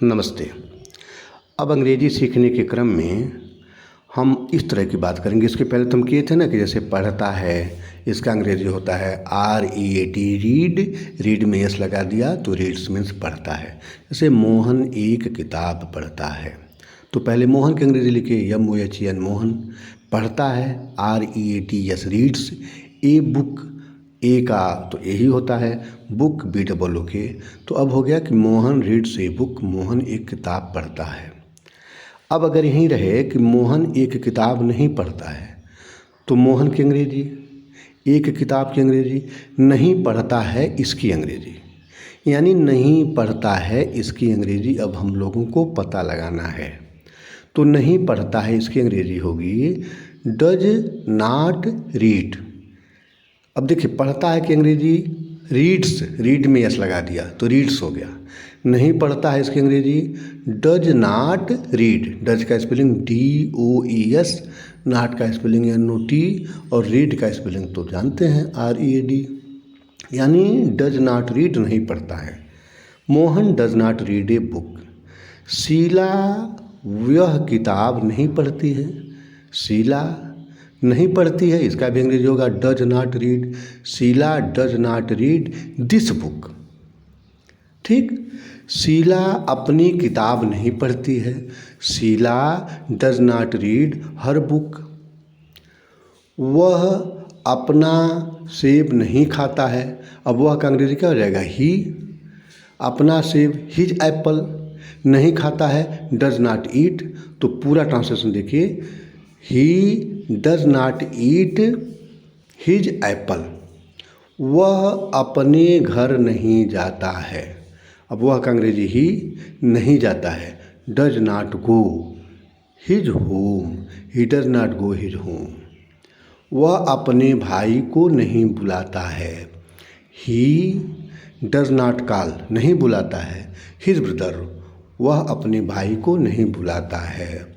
नमस्ते। अब अंग्रेजी सीखने के क्रम में हम इस तरह की बात करेंगे। इसके पहले तो हम किए थे ना कि जैसे पढ़ता है, इसका अंग्रेजी होता है READ, रीड। रीड में एस लगा दिया तो रीड्स मीन्स पढ़ता है। जैसे मोहन एक किताब पढ़ता है, तो पहले मोहन की अंग्रेजी लिखे MOHN, मोहन। पढ़ता है READS, रीड्स। ए बुक, ए का तो यही होता है, बुक BOOK। तो अब हो गया कि Mohan reads a book, Mohan एक किताब पढ़ता है। अब अगर यहीं रहे कि मोहन एक किताब नहीं पढ़ता है, तो मोहन की अंग्रेजी, एक किताब की अंग्रेजी, नहीं पढ़ता है इसकी अंग्रेजी, यानी नहीं पढ़ता है इसकी अंग्रेजी अब हम लोगों को पता लगाना है। तो नहीं पढ़ता है इसकी अंग्रेजी होगी डज नॉट रीड। अब देखिए, पढ़ता है कि अंग्रेजी रीड्स, रीड में एस लगा दिया तो रीड्स हो गया। नहीं पढ़ता है इसकी अंग्रेजी डज नॉट रीड। डज का स्पेलिंग DOES, नॉट का स्पेलिंग NOT, और रीड का स्पेलिंग तो जानते हैं READ, यानी डज नॉट रीड, नहीं पढ़ता है। Mohan does not read a book. Sheela वह किताब नहीं पढ़ती है। शीला नहीं पढ़ती है, इसका भी अंग्रेजी होगा does not read. Sheela does not read this book. ठीक। शीला अपनी किताब नहीं पढ़ती है। Sheela does not read her book. वह अपना सेब नहीं खाता है। अब वह का अंग्रेजी क्या हो जाएगा? ही। अपना सेब हिज एप्पल, नहीं खाता है डज नॉट ईट। तो पूरा ट्रांसलेशन देखिए, he does not eat his Apple. वह अपने घर नहीं जाता है। अब वह का अंग्रेजी ही नहीं जाता है, does not go his home. He does not go his home. वह अपने भाई को नहीं बुलाता है। ही डज नॉट कॉल, नहीं बुलाता है, हिज ब्रदर। वह अपने भाई को नहीं बुलाता है।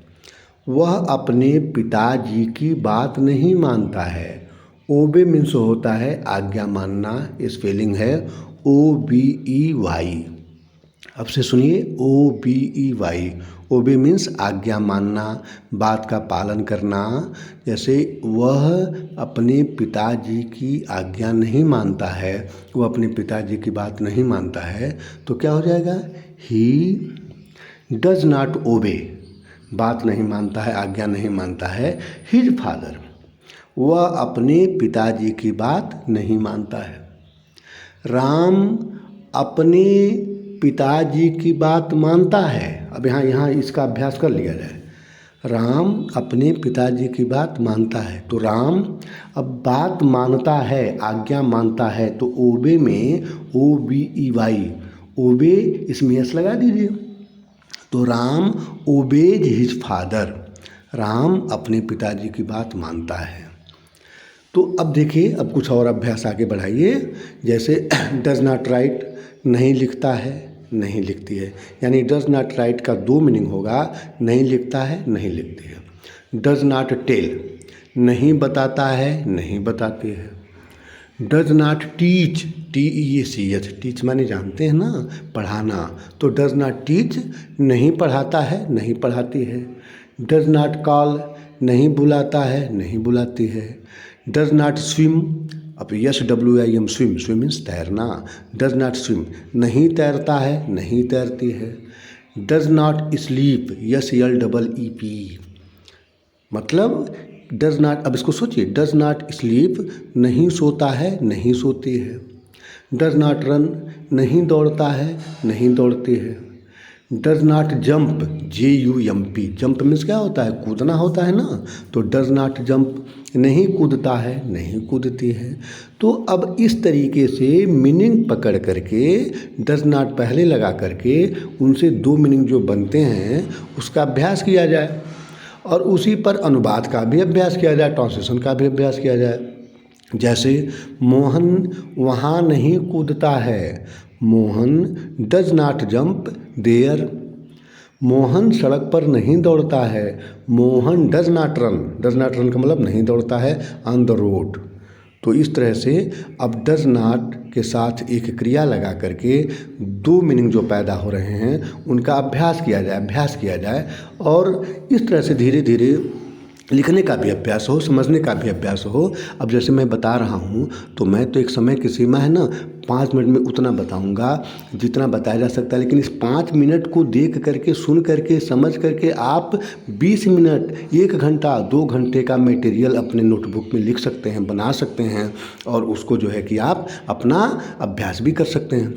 वह अपने पिताजी की बात नहीं मानता है। ओबे मीन्स होता है आज्ञा मानना, स्पेलिंग है OBEY। अब से सुनिए OBEY। ओबे मीन्स आज्ञा मानना, बात का पालन करना। जैसे वह अपने पिताजी की आज्ञा नहीं मानता है, वह अपने पिताजी की बात नहीं मानता है, तो क्या हो जाएगा? ही डज नॉट ओबे, बात नहीं मानता है, आज्ञा नहीं मानता है, हिज फादर। वह अपने पिताजी की बात नहीं मानता है। राम अपने पिताजी की बात मानता है। अब यहाँ इसका अभ्यास कर लिया जाए। राम अपने पिताजी की बात मानता है, तो राम अब बात मानता है, आज्ञा मानता है, तो ओबे में OBEY, ओबे इसमें एस लगा दीजिए। तो Ram obeys his father, Ram अपने पिताजी की बात मानता है। तो अब देखिए, अब कुछ और अभ्यास आगे बढ़ाइए। जैसे डज नॉट राइट, नहीं लिखता है, नहीं लिखती है, यानी डज नॉट राइट का दो मीनिंग होगा, नहीं लिखता है, नहीं लिखती है। डज नॉट टेल, नहीं बताता है, नहीं बताती है। Does not teach, TEACH, teach माने जानते हैं ना, पढ़ाना, तो डज नॉट टीच, नहीं पढ़ाता है, नहीं पढ़ाती है। डज नॉट कॉल, नहीं बुलाता है, नहीं बुलाती है। डज नॉट स्विम, अब SWIM, स्विम, स्विम मीन्स तैरना। डज नॉट स्विम, नहीं तैरता है, नहीं तैरती है। डज नॉट स्लीप, SLEEP, मतलब डज नॉट, अब इसको सोचिए, डज नॉट स्लीप, नहीं सोता है, नहीं सोती है। डज नॉट रन, नहीं दौड़ता है, नहीं दौड़ती है। Does not jump, JUMP, jump means क्या होता है? कूदना होता है ना, तो डज नॉट जंप, नहीं कूदता है, नहीं कूदती है। तो अब इस तरीके से मीनिंग पकड़ करके, डज नॉट पहले लगा करके, उनसे दो मीनिंग जो बनते हैं उसका अभ्यास किया जाए, और उसी पर अनुवाद का भी अभ्यास किया जाए, ट्रांसलेशन का भी अभ्यास किया जाए। जैसे मोहन वहाँ नहीं कूदता है, Mohan does not jump there. Mohan सड़क पर नहीं दौड़ता है, Mohan does not run, does not run का मतलब नहीं दौड़ता है, ऑन द रोड। तो इस तरह से अब डज नॉट के साथ एक क्रिया लगा करके दो मीनिंग जो पैदा हो रहे हैं उनका अभ्यास किया जाए और इस तरह से धीरे धीरे लिखने का भी अभ्यास हो, समझने का भी अभ्यास हो। अब जैसे मैं बता रहा हूँ तो मैं तो एक समय की सीमा है ना, 5 मिनट में उतना बताऊँगा जितना बताया जा सकता है, लेकिन इस 5 मिनट को देख करके, सुन करके, समझ करके आप 20 मिनट, 1 घंटा, 2 घंटे का मटेरियल अपने नोटबुक में लिख सकते हैं, बना सकते हैं और उसको जो है कि आप अपना अभ्यास भी कर सकते हैं।